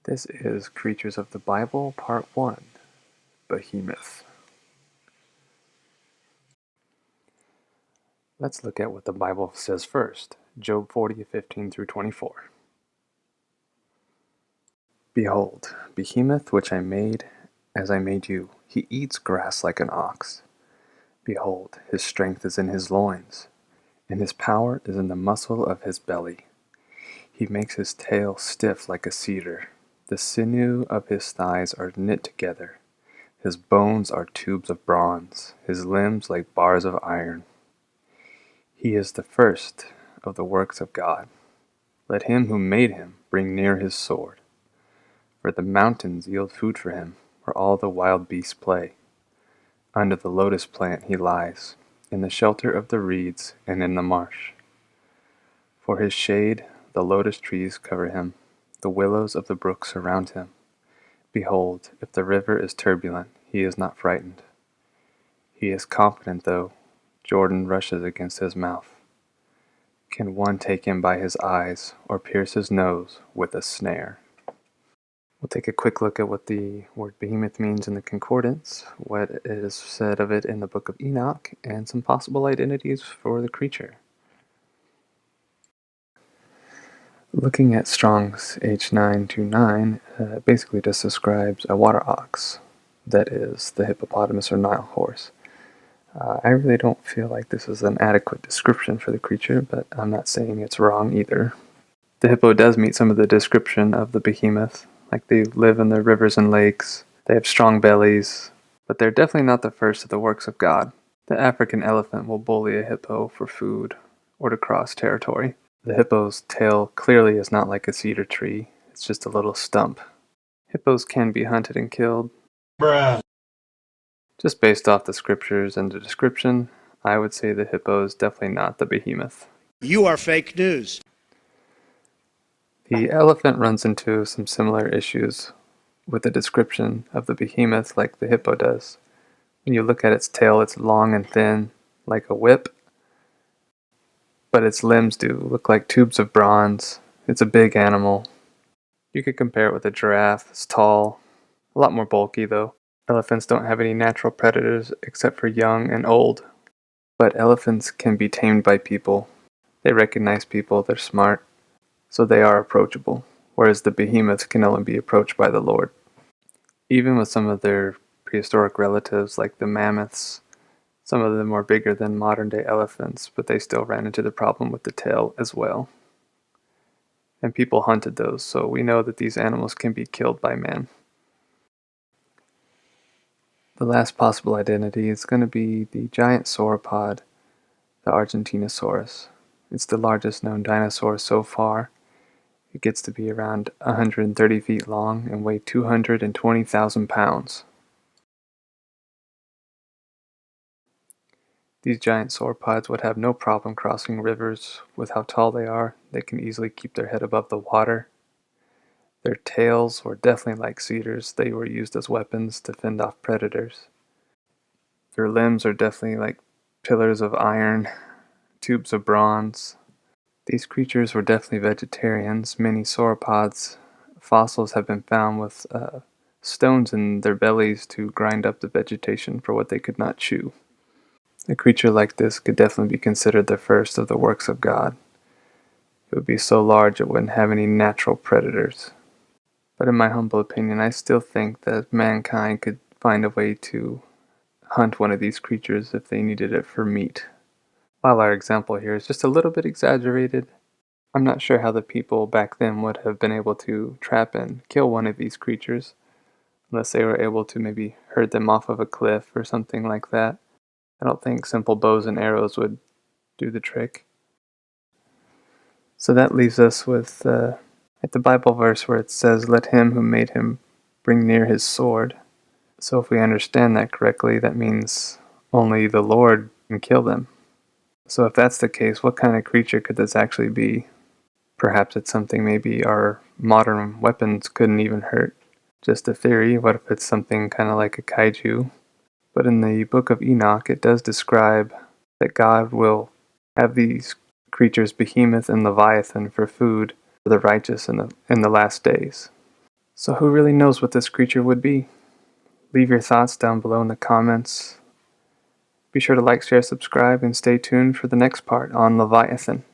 This is Creatures of the Bible, Part 1, Behemoth. Let's look at what the Bible says first, Job 40:15 through 24. Behold, Behemoth which I made, as I made you, he eats grass like an ox. Behold, his strength is in his loins, and his power is in the muscle of his belly. He makes his tail stiff like a cedar. The sinew of his thighs are knit together. His bones are tubes of bronze, his limbs like bars of iron. He is the first of the works of God. Let him who made him bring near his sword. For the mountains yield food for him, where all the wild beasts play. Under the lotus plant he lies, in the shelter of the reeds and in the marsh. For his shade the lotus trees cover him, the willows of the brook surround him. Behold, if the river is turbulent, he is not frightened. He is confident though Jordan rushes against his mouth. Can one take him by his eyes, or pierce his nose with a snare? We'll take a quick look at what the word behemoth means in the concordance, what is said of it in the book of Enoch, and some possible identities for the creature. Looking at Strong's H929, basically just describes a water ox, that is, the hippopotamus or Nile horse. I really don't feel like this is an adequate description for the creature, but I'm not saying it's wrong either. The hippo does meet some of the description of the behemoth, like they live in the rivers and lakes, they have strong bellies, but they're definitely not the first of the works of God. The African elephant will bully a hippo for food or to cross territory. The hippo's tail clearly is not like a cedar tree, it's just a little stump. Hippos can be hunted and killed. Bruh. Just based off the scriptures and the description, I would say the hippo is definitely not the behemoth. You are fake news. The elephant runs into some similar issues with the description of the behemoth like the hippo does. When you look at its tail, it's long and thin, like a whip, but its limbs do look like tubes of bronze. It's a big animal. You could compare it with a giraffe. It's tall, a lot more bulky though. Elephants don't have any natural predators except for young and old. But elephants can be tamed by people. They recognize people, they're smart, so they are approachable, whereas the behemoths can only be approached by the Lord. Even with some of their prehistoric relatives like the mammoths, some of them are bigger than modern-day elephants, but they still ran into the problem with the tail as well. And people hunted those, so we know that these animals can be killed by man. The last possible identity is going to be the giant sauropod, the Argentinosaurus. It's the largest known dinosaur so far. It gets to be around 130 feet long and weigh 220,000 pounds. These giant sauropods would have no problem crossing rivers with how tall they are. They can easily keep their head above the water. Their tails were definitely like cedars. They were used as weapons to fend off predators. Their limbs are definitely like pillars of iron, tubes of bronze. These creatures were definitely vegetarians. Many sauropods fossils have been found with stones in their bellies to grind up the vegetation for what they could not chew. A creature like this could definitely be considered the first of the works of God. It would be so large it wouldn't have any natural predators. But in my humble opinion, I still think that mankind could find a way to hunt one of these creatures if they needed it for meat. While our example here is just a little bit exaggerated, I'm not sure how the people back then would have been able to trap and kill one of these creatures, unless they were able to maybe herd them off of a cliff or something like that. I don't think simple bows and arrows would do the trick. So that leaves us with at the Bible verse where it says, "Let him who made him bring near his sword." So if we understand that correctly, that means only the Lord can kill them. So if that's the case, what kind of creature could this actually be? Perhaps it's something maybe our modern weapons couldn't even hurt. Just a theory, what if it's something kind of like a kaiju? But in the book of Enoch, it does describe that God will have these creatures, Behemoth and Leviathan, for food for the righteous in the last days. So who really knows what this creature would be? Leave your thoughts down below in the comments. Be sure to like, share, subscribe, and stay tuned for the next part on Leviathan.